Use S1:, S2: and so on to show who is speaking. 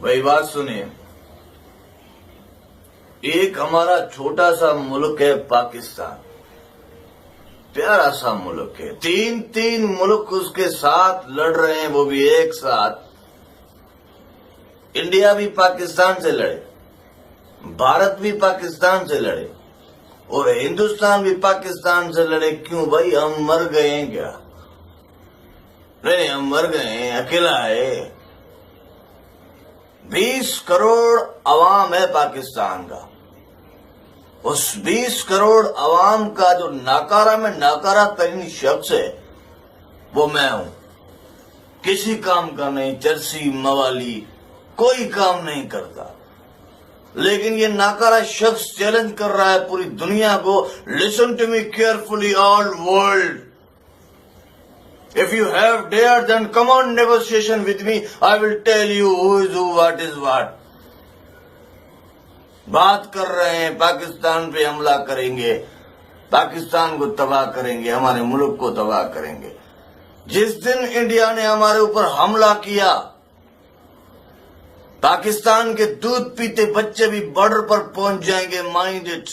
S1: بھائی بات سنیے، ایک ہمارا چھوٹا سا ملک ہے پاکستان، پیارا سا ملک ہے، تین ملک اس کے ساتھ لڑ رہے ہیں، وہ بھی ایک ساتھ۔ انڈیا بھی پاکستان سے لڑے، بھارت بھی پاکستان سے لڑے، اور ہندوستان بھی پاکستان سے لڑے۔ کیوں بھائی، ہم مر گئے ہیں کیا؟ نہیں، ہم مر گئے ہیں، اکیلا ہے۔ 20 کروڑ عوام ہے پاکستان کا، اس 20 کروڑ عوام کا جو ناکارہ میں ناکارہ ترین شخص ہے وہ میں ہوں۔ کسی کام کا نہیں، چرسی موالی کوئی کام نہیں کرتا، لیکن یہ ناکارہ شخص چیلنج کر رہا ہے پوری دنیا کو۔ Listen to me carefully all world, if you have dared then come on negotiation with me, I will tell you who is who, what is what۔ بات کر رہے ہیں پاکستان پہ حملہ کریں گے، پاکستان کو تباہ کریں گے، ہمارے ملک کو تباہ کریں گے۔ جس دن انڈیا نے ہمارے اوپر حملہ کیا، پاکستان کے دودھ پیتے بچے بھی بارڈر پر پہنچ جائیں گے، مائنڈ اٹ۔